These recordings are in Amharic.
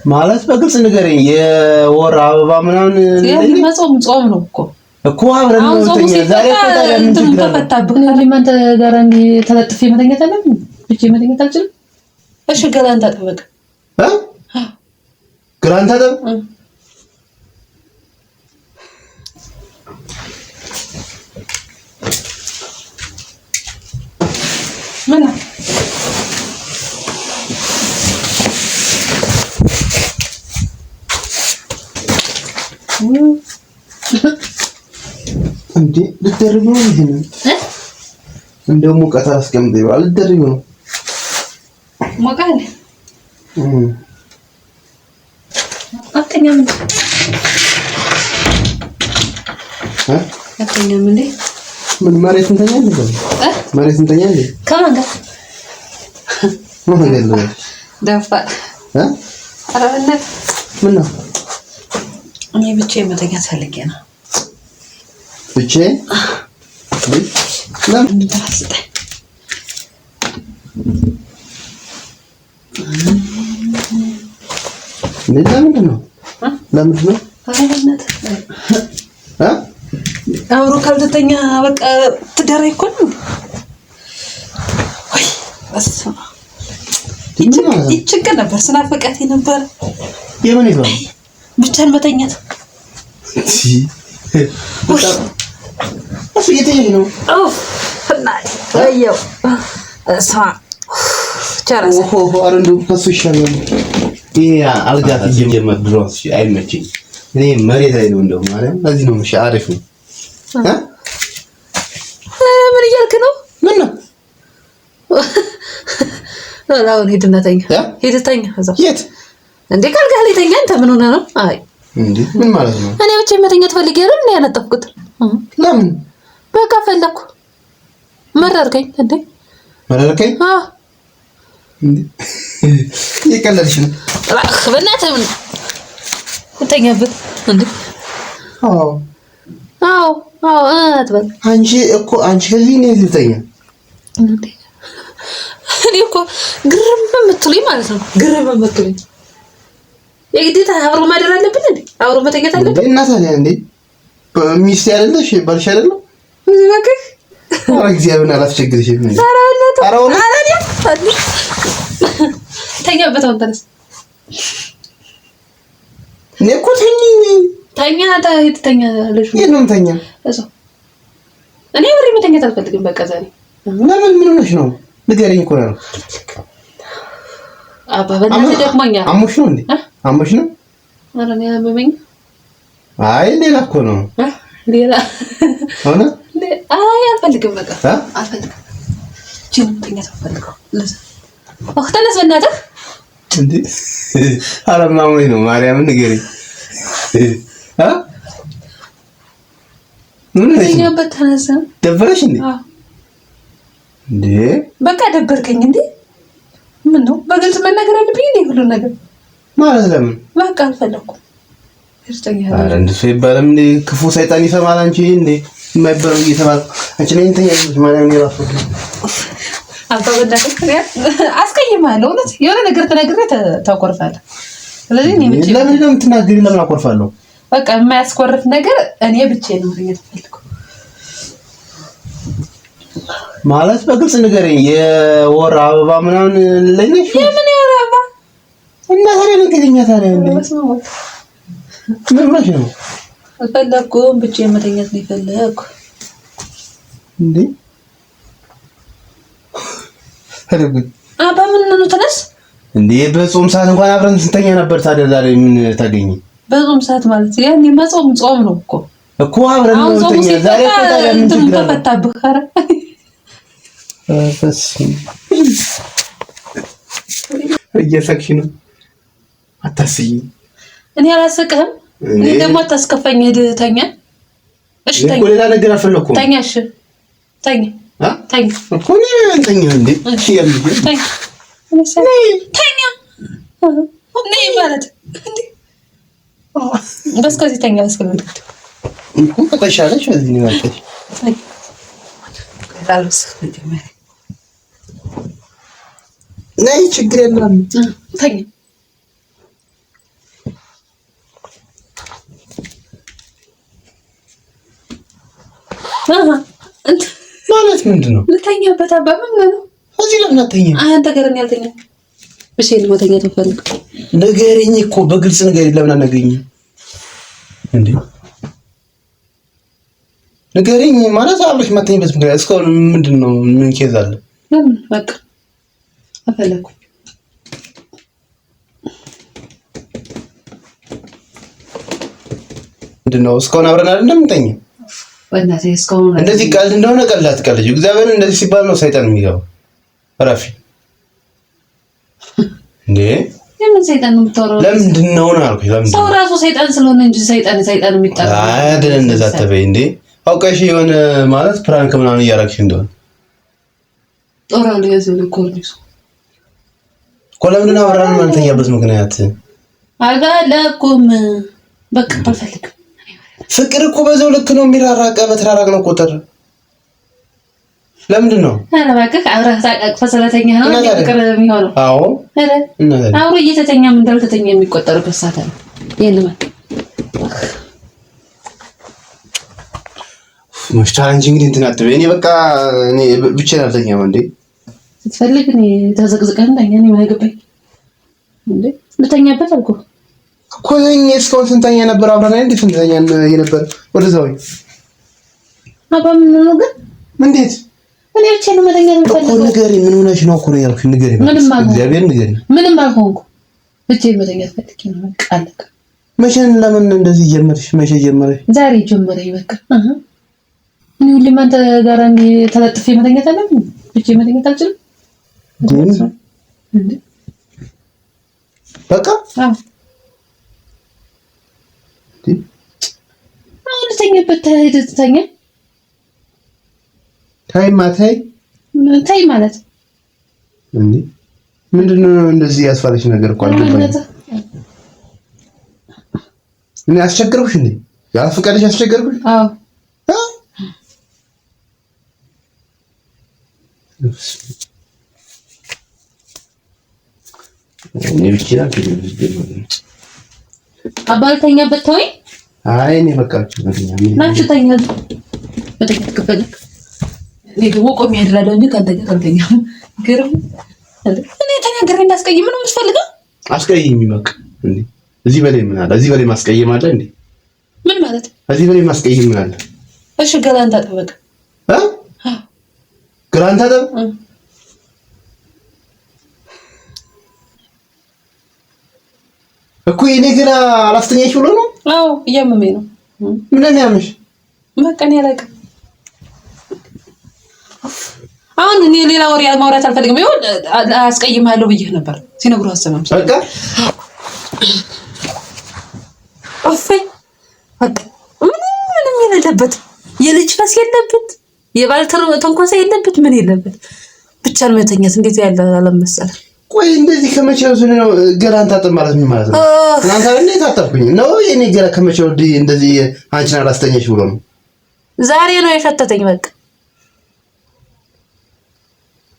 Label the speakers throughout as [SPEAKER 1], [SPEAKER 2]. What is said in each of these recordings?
[SPEAKER 1] ማለት በግልጽ ንገረኝ። የወር አበባ ምናምን
[SPEAKER 2] ጾም ነው
[SPEAKER 1] እኮ አብረን ነው ተኛ። ዛሬ ታዲያ ምን ችግር አለ?
[SPEAKER 2] ለማንተ ጋር እንዲ ተለጥፌ መተኛት አለብኝ? ብቻ መተኛት አልችልም? እሺ ገላን ታጠበቅ
[SPEAKER 1] ገላን ታጠብ።
[SPEAKER 2] ምን
[SPEAKER 1] እንዴ ልትደርብ ነው እንዴ? እንደው ሙቀት አስቀምጥ ይባል ልትደርብ ነው
[SPEAKER 2] ሙቀት አትተኛም አትተኛም እንዴ?
[SPEAKER 1] ምን መሬት እንተኛለን? መሬት እንተኛለን?
[SPEAKER 2] ከማን ጋር
[SPEAKER 1] ምን ገለው
[SPEAKER 2] ደፋ አረበና
[SPEAKER 1] ምን ነው?
[SPEAKER 2] እኔ ብቻዬን መተኛት ፈልጌ ነው።
[SPEAKER 1] ብቻዬን ለምን
[SPEAKER 2] ታስጠ
[SPEAKER 1] ለምንድን ነው? ለምንድን ነው?
[SPEAKER 2] አረበና አውሮ ካልተኛ በቃ ትዳር አይኮንም ወይ? በስመ አብ ይችግር ነበር። ስናፈቃት ነበር።
[SPEAKER 1] የምን ይሆን
[SPEAKER 2] ብቻን መተኛት
[SPEAKER 1] እሱ እየተኛኝ ነው።
[SPEAKER 2] ፍናት ወየው እሷ ቻራስ
[SPEAKER 1] ኧረ እንደው ከእሱ ይሻላል። ይሄ አልጋ ሲጀመር ድሮስ አይመችኝ። እኔ መሬት ላይ ነው እንደው ማለት እዚህ ነው መሻ አሪፍ ነው።
[SPEAKER 2] ምን እያልክ ነው?
[SPEAKER 1] ምን ነው?
[SPEAKER 2] አሁን ሂድና ተኛ። ሂድ ተኛ። እዛው
[SPEAKER 1] የት
[SPEAKER 2] እንዴ? ካልጋ ላይ ተኛ። አንተ ምን ሆነህ ነው? አይ
[SPEAKER 1] እንዴ ምን ማለት ነው?
[SPEAKER 2] እኔ ብቻ መተኛት ፈልጌ አይደል እንዴ ያነጠፍኩት?
[SPEAKER 1] ለምን?
[SPEAKER 2] በቃ ፈለኩ። መረርከኝ እንዴ?
[SPEAKER 1] መረርከኝ?
[SPEAKER 2] አዎ
[SPEAKER 1] እንዴ ይቀለልሽ ነው?
[SPEAKER 2] በእናትህ ምን ተኛበት እንዴ?
[SPEAKER 1] አዎ
[SPEAKER 2] አዎ አዎ አትበል።
[SPEAKER 1] አንቺ እኮ አንቺ ከዚህ ነው ልተኛ
[SPEAKER 2] እንዴ? እኔ እኮ ግርም የምትሉኝ ማለት ነው። ግርም የምትሉኝ የግዴታ አብሮ ማደር አለብን እንዴ? አብሮ መተኛት አለብን?
[SPEAKER 1] እና ታዲያ እንዴ ሚስት ያለሽ ባልሽ አይደለም?
[SPEAKER 2] እዚህ በቃ
[SPEAKER 1] አረ እግዚአብሔር አላስቸግርሽም እንዴ?
[SPEAKER 2] አራውና ተኛበት። አሁን ተነስ።
[SPEAKER 1] እኔ እኮ
[SPEAKER 2] ተኛ ተኛ ልጅ
[SPEAKER 1] የለም ተኛ
[SPEAKER 2] እዛው። እኔ ወሬ መተኛት አልፈልግም። በቃ ዛሬ
[SPEAKER 1] ለምን ምን ሆነሽ ነው? ንገረኝ እኮ ነው።
[SPEAKER 2] አባ በእናትህ ደክሞኛል።
[SPEAKER 1] አሞሽ ነው እንዴ? አሞሽ ነው?
[SPEAKER 2] ኧረ እኔ አመመኝ።
[SPEAKER 1] አይ ሌላ እኮ ነው።
[SPEAKER 2] ሌላ
[SPEAKER 1] ሆነ?
[SPEAKER 2] አይ አልፈልግም። በቃ አልፈልግም። ጂም መተኛት አልፈልግም። ለዛ ተነስ በእናትህ
[SPEAKER 1] እንዴ። ኧረ ማሞኝ ነው። ማርያምን ንገረኝ። ምን ነው?
[SPEAKER 2] ተነስ።
[SPEAKER 1] ደበረሽ እንዴ? እንዴ
[SPEAKER 2] በቃ ደበርከኝ እንዴ? ምን ነው በግልጽ መናገር አለብኝ እንዴ? ሁሉ ነገር
[SPEAKER 1] ማለት ለምን?
[SPEAKER 2] በቃ አልፈለኩም።
[SPEAKER 1] ኧረ እንደሱ ይባላል እንዴ? ክፉ ሰይጣን ይሰማል። አንቺ እንዴ የማይባል እየተባለ አንቺ ነኝ እንተኛለሽ ማለት ነው። ራሱ
[SPEAKER 2] አንተ በእናትህ አስቀይምሃለሁ። እውነት የሆነ ነገር ተናግሬ ታኮርፋለህ። ስለዚህ እኔ ብቻ
[SPEAKER 1] ለምን ነው የምትናገሪ? ለምን አኮርፋለሁ?
[SPEAKER 2] በቃ የማያስኮርፍ ነገር እኔ ብቻዬን ነው የምፈልገው።
[SPEAKER 1] ማለት በግልጽ ንገረኝ። የወር አበባ ምናምን ለነሽ?
[SPEAKER 2] የምን የወር አበባ?
[SPEAKER 1] እና ታዲያ ንገረኛ። ታዲያ እንዴ ምን ማለት ነው?
[SPEAKER 2] አልፈለኩም። ብቻዬን መተኛት ነው የፈለኩ
[SPEAKER 1] እንዴ። አረጋግ
[SPEAKER 2] አባ ምን ነው? ተነስ
[SPEAKER 1] እንዴ። በጾም ሰዓት እንኳን አብረን ስንተኛ ነበር። ታዲያ ዛሬ ምን ታገኝ?
[SPEAKER 2] በጾም ሰዓት ማለት ያኔ መጾም ጾም ነው እኮ
[SPEAKER 1] አብረን ነው ተኛ። ዛሬ እኮ ታዲያ ምን ችግር አለ?
[SPEAKER 2] ተፈታብህ። ኧረ
[SPEAKER 1] እየሳቅሽ ነው። አታስይ።
[SPEAKER 2] እኔ አላስቅህም። እኔ ደግሞ አታስከፋኝ። ሂድ ተኛ። እሺ ተኛ።
[SPEAKER 1] እኮ ሌላ ነገር አልፈለኩም።
[SPEAKER 2] ተኛ። እሺ ተኛ። ተኛ
[SPEAKER 1] እኮ ነው ተኛ። እንዴ እሺ ያልኩ
[SPEAKER 2] ተኛ። ተኛ ነይ ማለት እንዴ? በስከዚህ ተኛ። በስከዚህ
[SPEAKER 1] እኮ ተሻለሽ። እዚህ ነው ያልኩሽ።
[SPEAKER 2] ታልስ ተጀመረ
[SPEAKER 1] ነይ ችግር የለም።
[SPEAKER 2] ተኛ
[SPEAKER 1] ማለት ምንድን ነው?
[SPEAKER 2] ልተኛበት አባ ምን ነው?
[SPEAKER 1] እዚህ ለምን አትተኛም?
[SPEAKER 2] አንተ ገረን ያልተኛ ብቻዬን መተኛት ፈልግ።
[SPEAKER 1] ንገረኝ እኮ በግልጽ ንገረኝ። ለምን አናገኝም እንዴ? ንገረኝ ማለት አብረሽ መተኛበት ምክንያት እስካሁን ምንድን ነው? ምን ኬዝ አለ?
[SPEAKER 2] ለምን በቃ አፈለኩ።
[SPEAKER 1] ምንድን ነው እስካሁን አብረን አይደል እንደምንተኛ?
[SPEAKER 2] በእናትህ እስካሁን
[SPEAKER 1] እንደዚህ ቀልድ እንደሆነ ቀልድ አትቀልጅ። እግዚአብሔር እንደዚህ ሲባል ነው ሰይጣን የሚገባው። እረፊ እንዴ!
[SPEAKER 2] የምን ሰይጣን ነው የምታወራው?
[SPEAKER 1] ለምንድን ነው አልኩኝ። ለምን
[SPEAKER 2] ሰው ራሱ ሰይጣን ስለሆነ እንጂ ሰይጣን የሚጠራ
[SPEAKER 1] አይደል? እንደዛ አትበይ እንዴ! አውቀሽ የሆነ ማለት ፕራንክ ምናምን እያደረግሽ እንደሆነ
[SPEAKER 2] ጦራው ያዘው ኮርኒሱ
[SPEAKER 1] እኮ ለምንድን ነው አብረን ማንተኛበት ምክንያት?
[SPEAKER 2] አልፈለኩም። በቃ አልፈልግም።
[SPEAKER 1] ፍቅር እኮ በዛው ልክ ነው የሚራራቀ በተራራቅ ነው ቁጥር። ለምንድን ነው?
[SPEAKER 2] አረ እባክህ አብረህ ታቀቅፈህ ስለተኛ ነው ፍቅር የሚሆነው?
[SPEAKER 1] አዎ
[SPEAKER 2] አብሮ እየተተኛም እንዳልተተኛ የሚቆጠሩበት ሰዓት አለ። የለም
[SPEAKER 1] መሽታል እንጂ እንግዲህ እንትን አትበይ። እኔ በቃ እኔ ብቻዬን አልተኛም እንዴ።
[SPEAKER 2] ስትፈልግ እኔ ተዘቅዝቀህ እንደኛ እኔ ምን አገባኝ እንዴ? ልተኛበት አልኩህ
[SPEAKER 1] እኮ ነኝ። እስካሁን ስንተኛ ነበር አብረን እንዴ? ስንተኛ ነበር? ወደዛው
[SPEAKER 2] አባ ምን ነው ግን?
[SPEAKER 1] እንዴት
[SPEAKER 2] እኔ ብቻ ነው መተኛ ነው
[SPEAKER 1] እኮ ንገሪኝ። ምን ሆነሽ ነው እኮ ነው ያልኩኝ። ንገሪኝ እግዚአብሔር ንገሪኝ።
[SPEAKER 2] ምንም አልሆንኩ። ብቻ መተኛ ፈልጌ ነው በቃ አለቀ።
[SPEAKER 1] መቼ ለምን እንደዚህ ጀመርሽ? መቼ ጀመረሽ?
[SPEAKER 2] ዛሬ ጀመረኝ በቃ እኔ ሁሌም አንተ ጋር እንደ ተለጥፌ መተኛት አለብኝ። ብቻ መተኛት አልችልም እንዴ?
[SPEAKER 1] በቃ
[SPEAKER 2] አሁን ልተኛበት ተኛ። ታይ ማለት
[SPEAKER 1] እንዴ? ምንድነው እንደዚህ ያስፋለሽ ነገር እኮ አልገባኝም። እኔ አስቸገርኩሽ እንዴ? ያልፈቀደሽ አስቸገርኩሽ?
[SPEAKER 2] አዎ
[SPEAKER 1] እኔ ብቻ
[SPEAKER 2] አባልተኛበት ተወኝ።
[SPEAKER 1] አይ እኔ በቃ
[SPEAKER 2] ናችሁ ተኛ በተከት ከፈለክ እኔ ደግሞ ቆሜ ያድራለሁ እንጂ ካንተ ጋር አልተኛም። ግርም እኔ ተናገሬ እንዳስቀይም ነው የምትፈልገው?
[SPEAKER 1] አስቀይም በቃ እንዴ። እዚህ በላይ ምን አለ? እዚህ በላይ ማስቀየም አለ እንዴ?
[SPEAKER 2] ምን ማለት?
[SPEAKER 1] እዚህ በላይ ማስቀየም ምን አለ?
[SPEAKER 2] እሺ ገላን ታጠበቅ
[SPEAKER 1] ገላን ታጠብ እኮ የኔ ገላ አላስተኛሽ ብሎ ነው?
[SPEAKER 2] አዎ እያመመኝ ነው።
[SPEAKER 1] ምን ነው ያመሽ?
[SPEAKER 2] በቃ እኔ አላውቅም። አሁን እኔ ሌላ ወሬ ማውራት አልፈልግም። ይሁን አስቀይምሃለሁ ብዬሽ ነበር ሲነግሩ አሰማም።
[SPEAKER 1] በቃ
[SPEAKER 2] በቃ ምንም የሌለበት የልጅ ፈስ የለበት የባልተር ተንኮሳ የለበት ምን የለበት ብቻ ነው መተኛት። እንዴት ያለ አለመሰለ።
[SPEAKER 1] ቆይ እንደዚህ ከመቼው ነው ገላን ታጠብ ማለት ምን ማለት ነው? እናንተ እንዴት ታጠብኩኝ ነው? የኔ ገላ ከመቼው እንደዚህ አንቺን አላስተኛሽ ብሎ ነው?
[SPEAKER 2] ዛሬ ነው የሸተተኝ። በቃ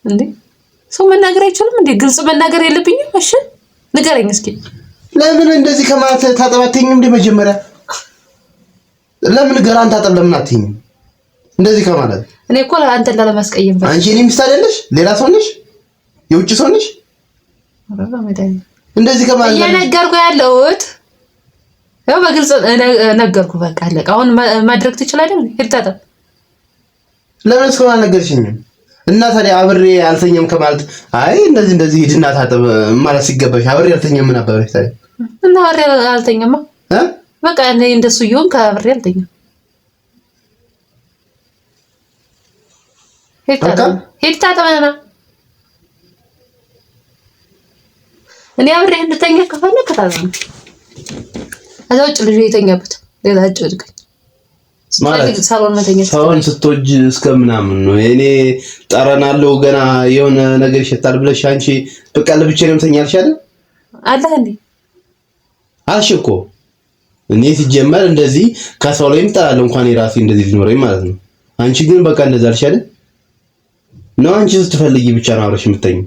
[SPEAKER 2] እንዴ ሰው መናገር አይችልም እንዴ? ግልጽ መናገር የለብኝም? እሺ ንገረኝ እስኪ።
[SPEAKER 1] ለምን እንደዚህ ከማለት ታጠባተኝም እንደ መጀመሪያ ለምን ገላን ታጠብ ለምን አትይኝም? እንደዚህ ከማለት
[SPEAKER 2] እኔ እኮ አንተን ላለማስቀየም
[SPEAKER 1] አንቺ እኔ ሚስት አይደለሽ? ሌላ ሰው ነሽ? የውጭ ሰው ነሽ? እንደዚህ ከማለት
[SPEAKER 2] እየነገርኩህ ያለሁት ያው በግልጽ ነገርኩህ። በቃ አለቀ። አሁን ማድረግ ትችላለህ። ሂድ ታጠብ።
[SPEAKER 1] ለምን እስካሁን አልነገርሽኝም? እና ታዲያ አብሬ አልተኛም ከማለት አይ እንደዚህ ሂድና ታጠብ ማለት ሲገባሽ አብሬ አልተኛም ምን አባረሽ ታዲያ?
[SPEAKER 2] እና አብሬ አልተኛማ በቃ እኔ እንደሱ ይሁን ከአብሬ አልተኛም። ሂድ ታጠብና እኔ አብሬ እንድተኛ ከፈለክ ታጠብ። ከዛ ውጭ ልጅ የተኛበት ሌላ አጭድቀኝ ማለት ሳሎን መተኛ
[SPEAKER 1] ሳሎን ስትወጂ እስከምናምን ነው። እኔ ጠረናለው ገና የሆነ ነገር ይሸታል ብለሽ አንቺ በቃ ለብቻዬ ነው ተኛልሽ አይደል?
[SPEAKER 2] አላህ እንዴ
[SPEAKER 1] አልሽ እኮ እኔ ሲጀመር እንደዚህ ከሰው ላይ እምጣለሁ እንኳን የራሴ እንደዚህ ሊኖረኝ ማለት ነው። አንቺ ግን በቃ እንደዛ አልሽ አይደል? ነው አንቺ ስትፈልጊ ብቻ ነው አብረሽ የምትተኝ።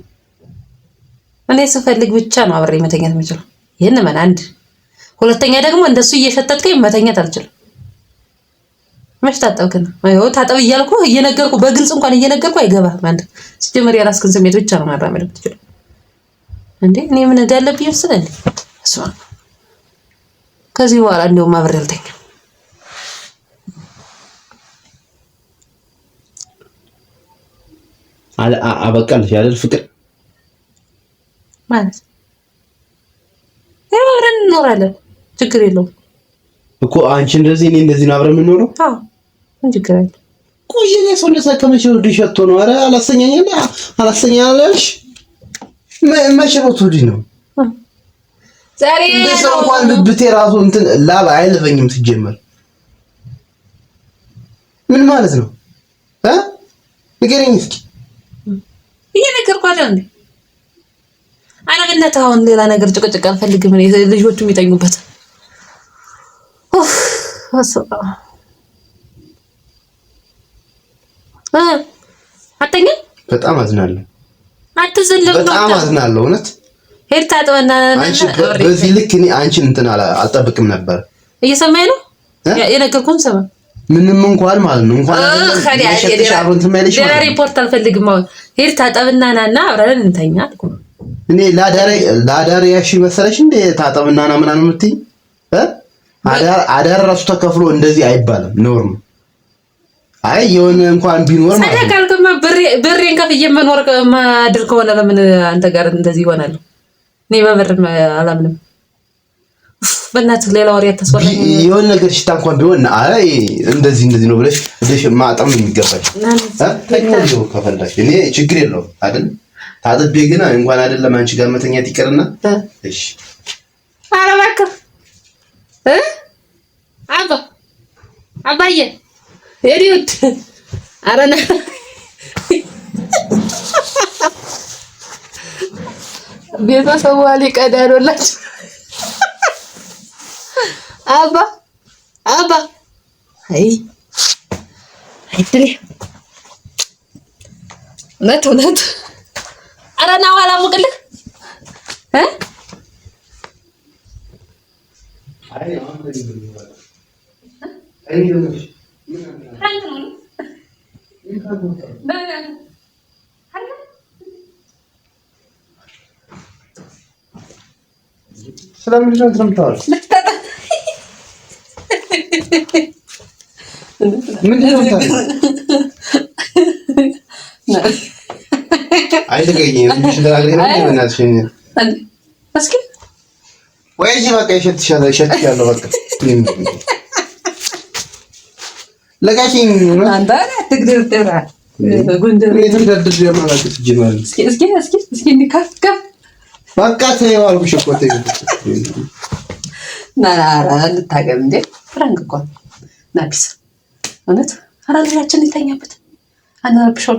[SPEAKER 2] እኔ ስፈልግ ብቻ ነው አብሬ መተኛት የምችለው። ይሄን ማን አንድ ሁለተኛ ደግሞ እንደሱ እየሸተትከኝ መተኛት አልችልም። መች ታጠብክና? አይው ታጠብ እያልኩ እየነገርኩ በግልጽ እንኳን እየነገርኩ አይገባም። አንተ ሲጀመር የራስህን ስሜት ብቻ ነው ማራመድ የምትችለው እንዴ። እኔ ምን እንዳለብኝ መሰለኝ እሷ ከዚህ በኋላ እንደውም አብሬ አልተኛም።
[SPEAKER 1] አበቃልሽ አይደል ፍቅር
[SPEAKER 2] ማለት አብረን እንኖራለን፣ ችግር የለውም
[SPEAKER 1] እኮ አንቺ እንደዚህ እኔ እንደዚህ ነው አብረን የምንኖረው።
[SPEAKER 2] አዎ ምን ችግር አለ?
[SPEAKER 1] ቆይ እኔ ሰው ለሰከመሽ ወዲ ሸቶ ነው። ኧረ አላሰኛኛለሽ መቼ ነው ትወዲ ነው
[SPEAKER 2] ዛሬ
[SPEAKER 1] ነው እንኳን ልብቴ ራሱ እንትን ላብ አይልፈኝም። ሲጀመር ምን ማለት ነው ንገረኝ እስኪ።
[SPEAKER 2] እየነገርኳት እንዴ አናገነት አሁን ሌላ ነገር ጭቅጭቅ አልፈልግም። እኔ ልጆቹ የሚጠኙበት አተኛ
[SPEAKER 1] በጣም አዝናለሁ።
[SPEAKER 2] አትዘለም ነው
[SPEAKER 1] በጣም አዝናለሁ። እውነት
[SPEAKER 2] ሄድ ታጥበና
[SPEAKER 1] አንቺ በዚህ ልክ እኔ አንቺን እንትን አልጠብቅም ነበር።
[SPEAKER 2] እየሰማኸኝ ነው? የነገርኩህን ሰማ
[SPEAKER 1] ምንም እንኳን ማለት ነው እንኳን ሌላ
[SPEAKER 2] ሪፖርት አልፈልግም። አሁን ሄድ ታጠብና ናና አብረን እንተኛ አልኩ።
[SPEAKER 1] እኔ ላዳር ያሺ መሰለሽ እንዴ ታጠብና ና ምናምን የምትይኝ አዳር ራሱ ተከፍሎ እንደዚህ አይባልም። ኖርም አይ የሆነ እንኳን ቢኖር ማለት ነው
[SPEAKER 2] ካልከማ ብሬን ከፍዬ መኖር ማድር ከሆነ ለምን አንተ ጋር እንደዚህ ይሆናል? እኔ በብር አላምንም። በእናትህ ሌላ ወሬ አታስወራኝ።
[SPEAKER 1] የሆነ ነገር ሽታ እንኳን ቢሆን አይ እንደዚህ ነው ብለሽ እደሽ ማጣም ነው የሚገባሽ። ተኝቶ ከፈለሽ እኔ ችግር የለውም አይደል? ታጥቤ ግን እንኳን አይደለም አንቺ ጋር መተኛት ይቀርና እሺ
[SPEAKER 2] ኧረ እባክህ አባዬ የዲውት አረና ቤተሰቡ ሊቀዳዶላችሁ አባ አይ አይትሪ እውነት አረና ዋላ ሙቅልህ
[SPEAKER 1] ስለምንድን ነው የምታወራው? ምንድን ነው የምታወራው? አይደገኝም እንጂ ተናግሬ ነው በእናትሽ
[SPEAKER 2] እስኪ
[SPEAKER 1] ወይ እዚህ በቃ ይሸትሻለሁ በቃ ለጋሽኝ ነው
[SPEAKER 2] አንተ ትግድርድራ ጎንደር
[SPEAKER 1] የተደረደረ ማለት ጀመረ።
[SPEAKER 2] እስኪ እንካፍካ
[SPEAKER 1] በቃ ተይው አልኩሽ እኮ ተይው
[SPEAKER 2] ና ልታገም እንዴ ፍራንክ እኮ ናፒስ እውነት አራራችን ይተኛበት አናርብሽው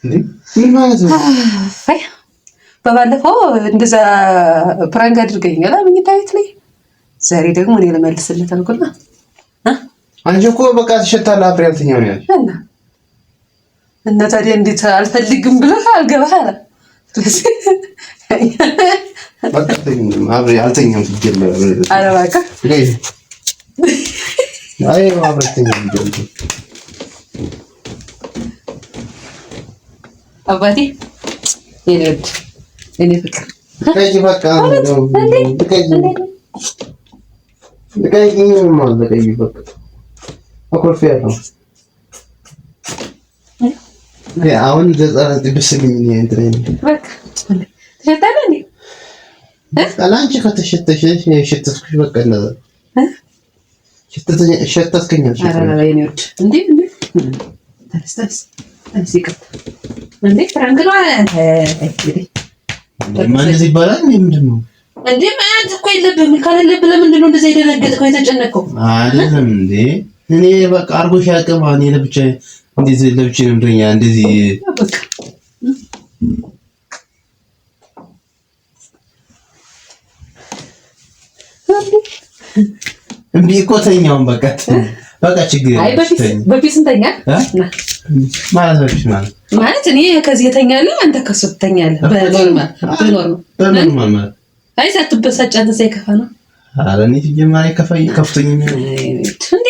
[SPEAKER 1] እንዴ ምን ማለት ነው?
[SPEAKER 2] አይ በባለፈው እንደዛ ፍራንክ አድርገኛል አምኝታ ቤት ላይ ዛሬ ደግሞ እኔ ለመልስልህ አልኩና
[SPEAKER 1] አንቺ እኮ በቃ ተሸታለህ አብሬ አልተኛው ነው ያልሽ
[SPEAKER 2] እና ታዲያ እንዴት አልፈልግም ብለህ አልገባህ አለ
[SPEAKER 1] በቃ ተኝም አብሬ አልተኛም ሲጀመር
[SPEAKER 2] ኧረ እባክህ
[SPEAKER 1] አይ አብሬ አልተኛም ጀምሮ
[SPEAKER 2] አባቴ የኔ ፍቅር
[SPEAKER 1] ከጂ በቃ ነው ከጂ ማለት ከጂ በቃ አኮርፍ ያለው አሁን ዘጻት ብስልኝ ነው እንትን
[SPEAKER 2] በቃ ተሸታለኝ
[SPEAKER 1] አላንቺ ከተሸተሽ የሸተስኩሽ በቃ እንደዛ ሸተስከኝ
[SPEAKER 2] አረ የኔ ወድ እንዴ ተስተስ አንሲቀት እንዴ ፍራንክ ነው
[SPEAKER 1] ማን እዚህ ይባላል ምንድን ነው
[SPEAKER 2] እንዴ ማን እኮ የለብህም ካለለብህ ለምንድን ነው እንደዛ የደነገጥከው የተጨነቀው
[SPEAKER 1] አይደለም እንዴ እኔ በቃ አርጎሽ ያቀማ እኔ ለብቻ እንደዚህ ለብቻ ነው እንደኛ እንደዚህ እንዴ እኮ ተኛውን በቃ ችግር
[SPEAKER 2] አይ በፊት እንተኛ ማለት እኔ ከዚህ እተኛለሁ አንተ ከሱ ትተኛለህ በኖርማል ማለት አይ ሳትበሳጭ አንተ ሳይከፋ ነው።
[SPEAKER 1] ኧረ እኔ ሲጀመር ከፍቶኝ
[SPEAKER 2] እንዴ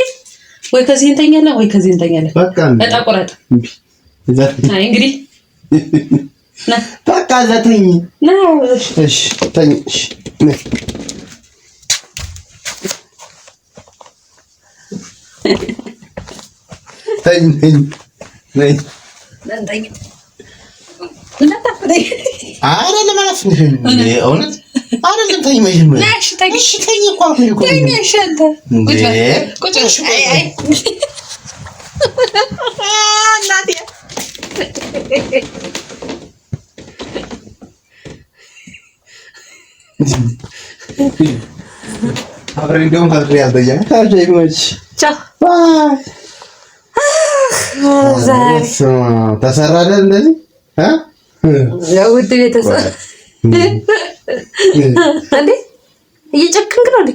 [SPEAKER 2] ወይ ከዚህ እንተኛለን ወይ ከዚህ እንተኛለን።
[SPEAKER 1] በቃ
[SPEAKER 2] እጣ ቁረጥ። አይ እንግዲህ
[SPEAKER 1] በቃ እዛ ተኝ። እሺ ተኝ። ተኝ ነይ
[SPEAKER 2] ለንተኛ
[SPEAKER 1] አይደለም አላፍንሽም። እውነት አይደለም። ተኝ መጀመሪያ እሺ ተኝ እኮ አልኩኝ እኮ
[SPEAKER 2] ተኝ። እሺ አንተ ቁጭ አይ አይ እናቴ
[SPEAKER 1] አብረን እንደውም ታድሪ ያልተኛ ታጅ
[SPEAKER 2] ቻው
[SPEAKER 1] ዛሬ ተሰራ አይደል እንደዚህ
[SPEAKER 2] ውድ ቤተሰብ እንዴ እየጨከንክ ነው እንዴ?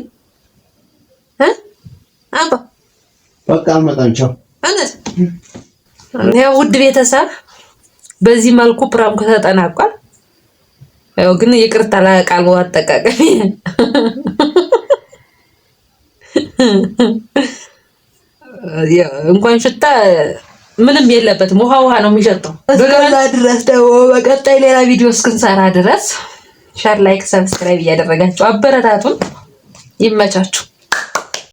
[SPEAKER 2] አባ
[SPEAKER 1] በቃ አልመጣም። ቻው።
[SPEAKER 2] ያው ውድ ቤተሰብ በዚህ መልኩ ፕራንኩ ተጠናቋል። ያው ግን ይቅርታ ለቃሉ አጠቃቀም እንኳን ሽታ ምንም የለበትም። ውሃ ነው የሚሸጠው። በገና ድረስ ደግሞ በቀጣይ ሌላ ቪዲዮ እስክንሰራ ድረስ ሼር፣ ላይክ፣ ሰብስክራይብ እያደረጋችሁ አበረታቱን። ይመቻችሁ።